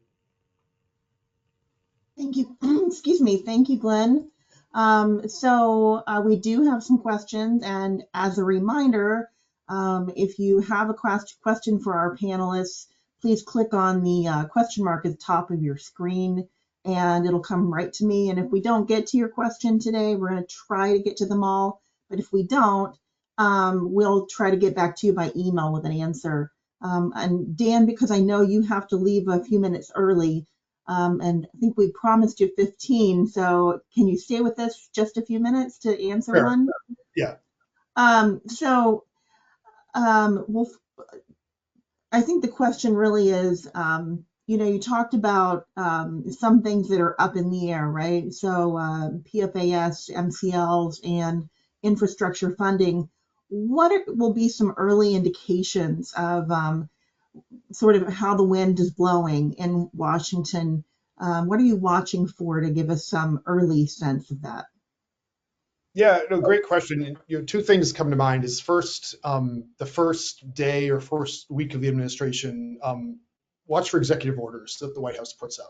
Thank you. Excuse me. Thank you, Glenn. So we do have some questions, and as a reminder, if you have a question for our panelists, please click on the question mark at the top of your screen, and it'll come right to me. And if we don't get to your question today, we're going to try to get to them all. But if we don't, we'll try to get back to you by email with an answer. And Dan, because I know you have to leave a few minutes early, and I think we promised you 15, so can you stay with us just a few minutes to answer one? Yeah. I think the question really is, you talked about some things that are up in the air, right? So PFAS, MCLs, and infrastructure funding. What will be some early indications of sort of how the wind is blowing in Washington? What are you watching for to give us some early sense of that? Yeah, no, great question. Two things come to mind. Is first, the first day or first week of the administration, watch for executive orders that the White House puts out.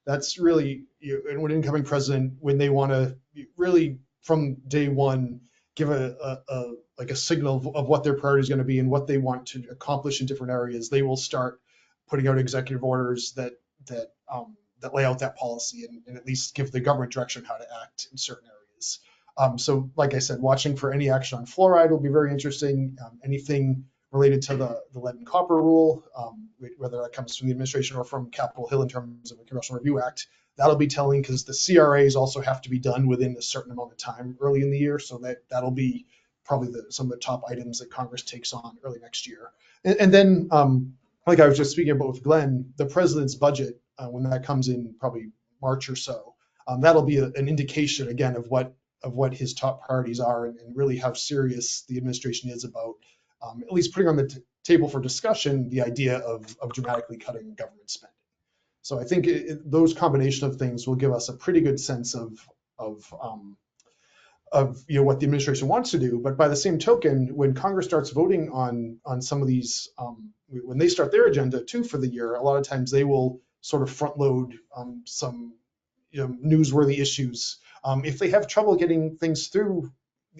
That's really, and when incoming president, when they want to really from day one give a signal of what their priority is going to be and what they want to accomplish in different areas, they will start putting out executive orders that lay out that policy and at least give the government direction how to act in certain areas. So like I said, watching for any action on fluoride will be very interesting. Anything related to the lead and copper rule, whether that comes from the administration or from Capitol Hill in terms of the Congressional Review Act, that'll be telling because the CRAs also have to be done within a certain amount of time early in the year. So that'll be probably some of the top items that Congress takes on early next year. And then, like I was just speaking about with Glenn, the president's budget, when that comes in probably March or so, that'll be an indication again of what his top priorities are and really how serious the administration is about at least putting on the table for discussion the idea of dramatically cutting government spending. So I think those combination of things will give us a pretty good sense of what the administration wants to do. But by the same token, when Congress starts voting on some of these, when they start their agenda too for the year, a lot of times they will sort of front load some newsworthy issues. If they have trouble getting things through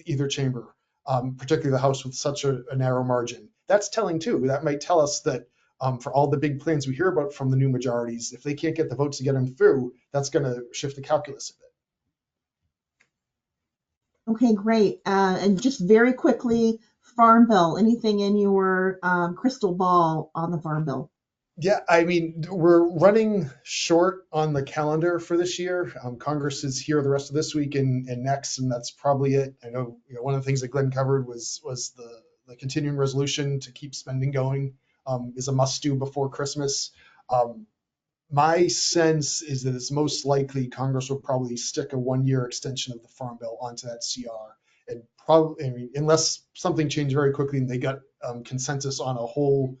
either chamber, particularly the House with such a narrow margin, that's telling too. That might tell us that for all the big plans we hear about from the new majorities, if they can't get the votes to get them through, that's going to shift the calculus a bit. Okay, great. And just very quickly, Farm Bill, anything in your crystal ball on the Farm Bill? Yeah, I mean, we're running short on the calendar for this year. Congress is here the rest of this week and next, and that's probably it. I know, one of the things that Glenn covered was the continuing resolution to keep spending going is a must-do before Christmas. My sense is that it's most likely Congress will probably stick a one-year extension of the Farm Bill onto that CR. probably, I mean, unless something changed very quickly and they got consensus on a whole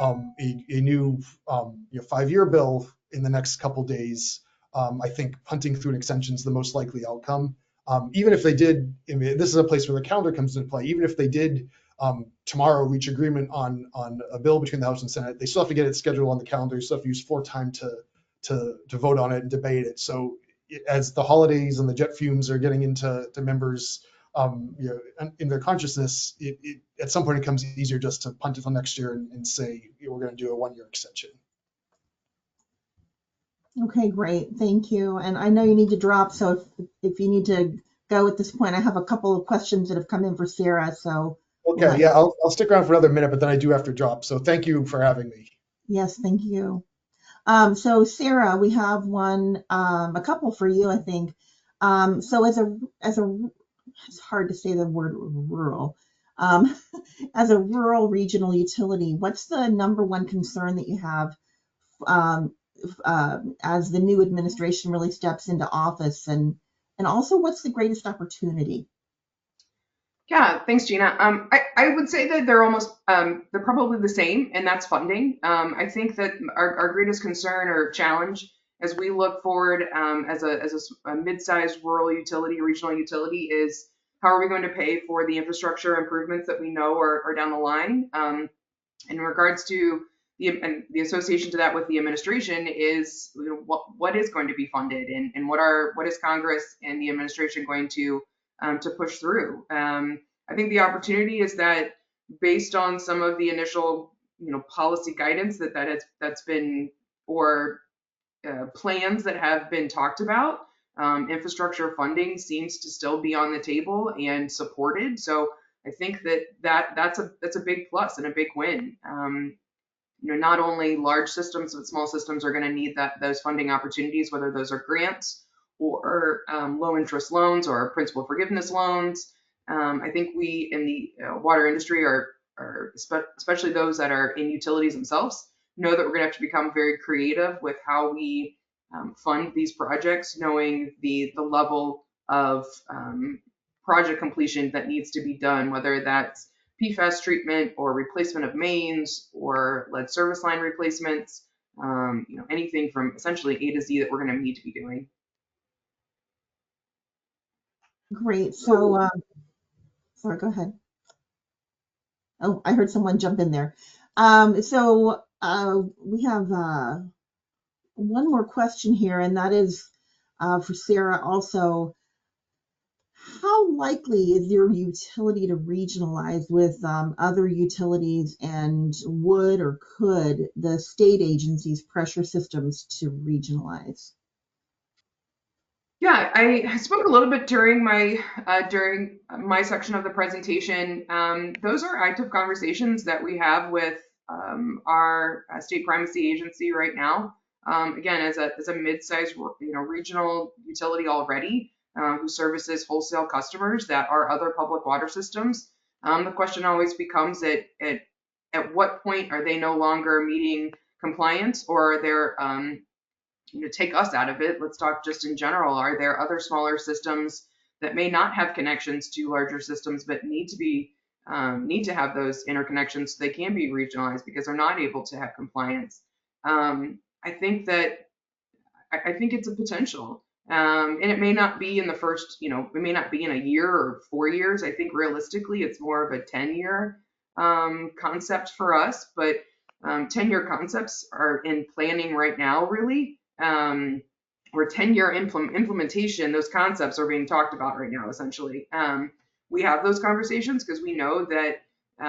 a new 5-year bill in the next couple days, I think punting through an extension is the most likely outcome. Even if they did, I mean, this is a place where the calendar comes into play. Even if they did tomorrow reach agreement on a bill between the House and Senate, they still have to get it scheduled on the calendar. You still have to use 4 time to vote on it and debate it. So as the holidays and the jet fumes are getting into members in their consciousness, it at some point it becomes easier just to punt it till next year and say we're going to do a 1-year extension. Okay, great. Thank you. And I know you need to drop, so if you need to go at this point, I have a couple of questions that have come in for Sarah. So okay, yeah, I'll stick around for another minute, but then I do have to drop. So thank you for having me. Yes, thank you. So Sarah, we have a couple for you, I think. So as a, it's hard to say the word rural. As a rural regional utility, what's the number one concern that you have as the new administration really steps into office, and also what's the greatest opportunity? Yeah, thanks, Gina. I would say that they're probably the same, and that's funding. I think that our greatest concern or challenge as we look forward as a mid-sized rural utility, regional utility, is how are we going to pay for the infrastructure improvements that we know are down the line. In regards to the association to that with the administration is what is going to be funded, and what is Congress and the administration going to push through. I think the opportunity is that based on some of the initial policy guidance that's been, or plans that have been talked about, infrastructure funding seems to still be on the table and supported. So I think that's a big plus and a big win. Not only large systems, but small systems are going to need those funding opportunities, whether those are grants or low interest loans or principal forgiveness loans. I think we in the water industry are especially those that are in utilities themselves, know that we're going to have to become very creative with how we fund these projects, knowing the level of project completion that needs to be done, whether that's PFAS treatment or replacement of mains or lead service line replacements, anything from essentially A to Z that we're going to need to be doing. Great. So, sorry, go ahead. Oh, I heard someone jump in there. So we have one more question here, and that is for Sarah also. How likely is your utility to regionalize with other utilities, and would or could the state agencies pressure systems to regionalize? Yeah, I spoke a little bit during my section of the presentation. Those are active conversations that we have with our state primacy agency right now. Again, as a mid-sized regional utility already, who services wholesale customers that are other public water systems. The question always becomes at what point are they no longer meeting compliance, or are there take us out of it. Let's talk just in general. Are there other smaller systems that may not have connections to larger systems, but need to have those interconnections so they can be regionalized because they're not able to have compliance? I think it's a potential, and it may not be in the first, it may not be in a year or 4 years. I think realistically, it's more of a 10-year concept for us, but 10-year concepts are in planning right now, really. Or 10-year implementation, those concepts are being talked about right now, essentially. We have those conversations because we know that the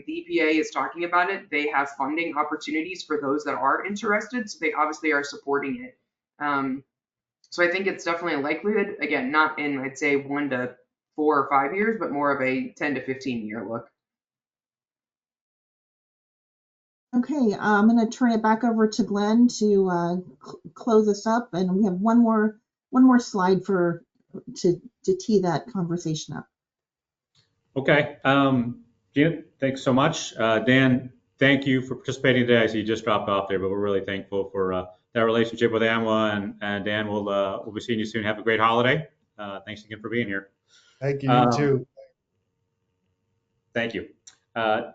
EPA is talking about it. They have funding opportunities for those that are interested, so they obviously are supporting it. So I think it's definitely a likelihood, again, not in, I'd say, 1 to 4 or 5 years, but more of a 10 to 15-year look. Okay, I'm going to turn it back over to Glenn to close us up, and we have one more slide to tee that conversation up. Okay, Gina, thanks so much. Dan, thank you for participating today. I see you just dropped off there, but we're really thankful for that relationship with AMWA, and Dan, we'll be seeing you soon. Have a great holiday. Thanks again for being here. Thank you. You too. Thank you.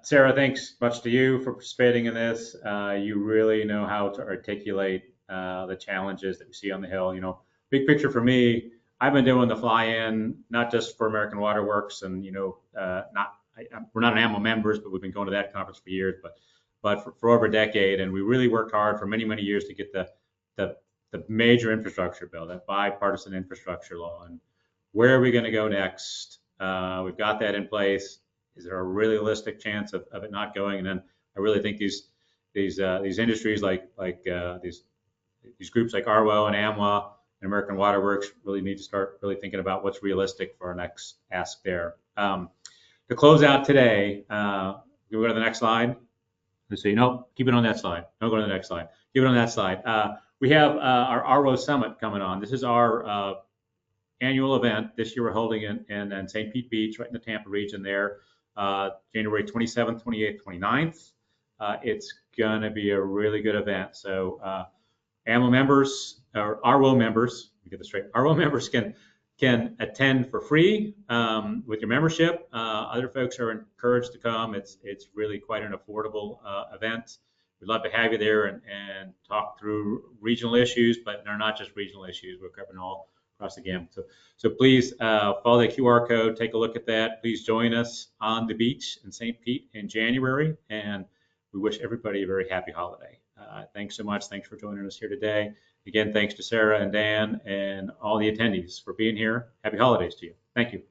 Sarah, thanks much to you for participating in this. You really know how to articulate the challenges that we see on the Hill. You know, big picture for me, I've been doing the fly-in, not just for American Water Works, and, you know, we're not an AMWA members, but we've been going to that conference for years, but for over a decade, and we really worked hard for many, many years to get the major infrastructure bill, that bipartisan infrastructure law. And where are we going to go next? We've got that in place. Is there a realistic chance of it not going? And then I really think these industries like these groups like ARWO and AMWA and American Water Works really need to start really thinking about what's realistic for our next ask there. To close out today, can we go to the next slide? Let's see. No, keep it on that slide. Don't go to the next slide. Keep it on that slide. We have our ARWO Summit coming on. This is our annual event. This year we're holding it in St. Pete Beach, right in the Tampa region there, January 27th, 28th, 29th. It's going to be a really good event. So AMWA members, or ARWO members, let me get this straight, ARWO members can attend for free with your membership. Other folks are encouraged to come. It's really quite an affordable event. We'd love to have you there and talk through regional issues, but they're not just regional issues. We're covering all across the gamut. So please follow the QR code, take a look at that. Please join us on the beach in St. Pete in January, and we wish everybody a very happy holiday. Thanks so much. Thanks for joining us here today. Again, thanks to Sarah and Dan and all the attendees for being here. Happy holidays to you. Thank you.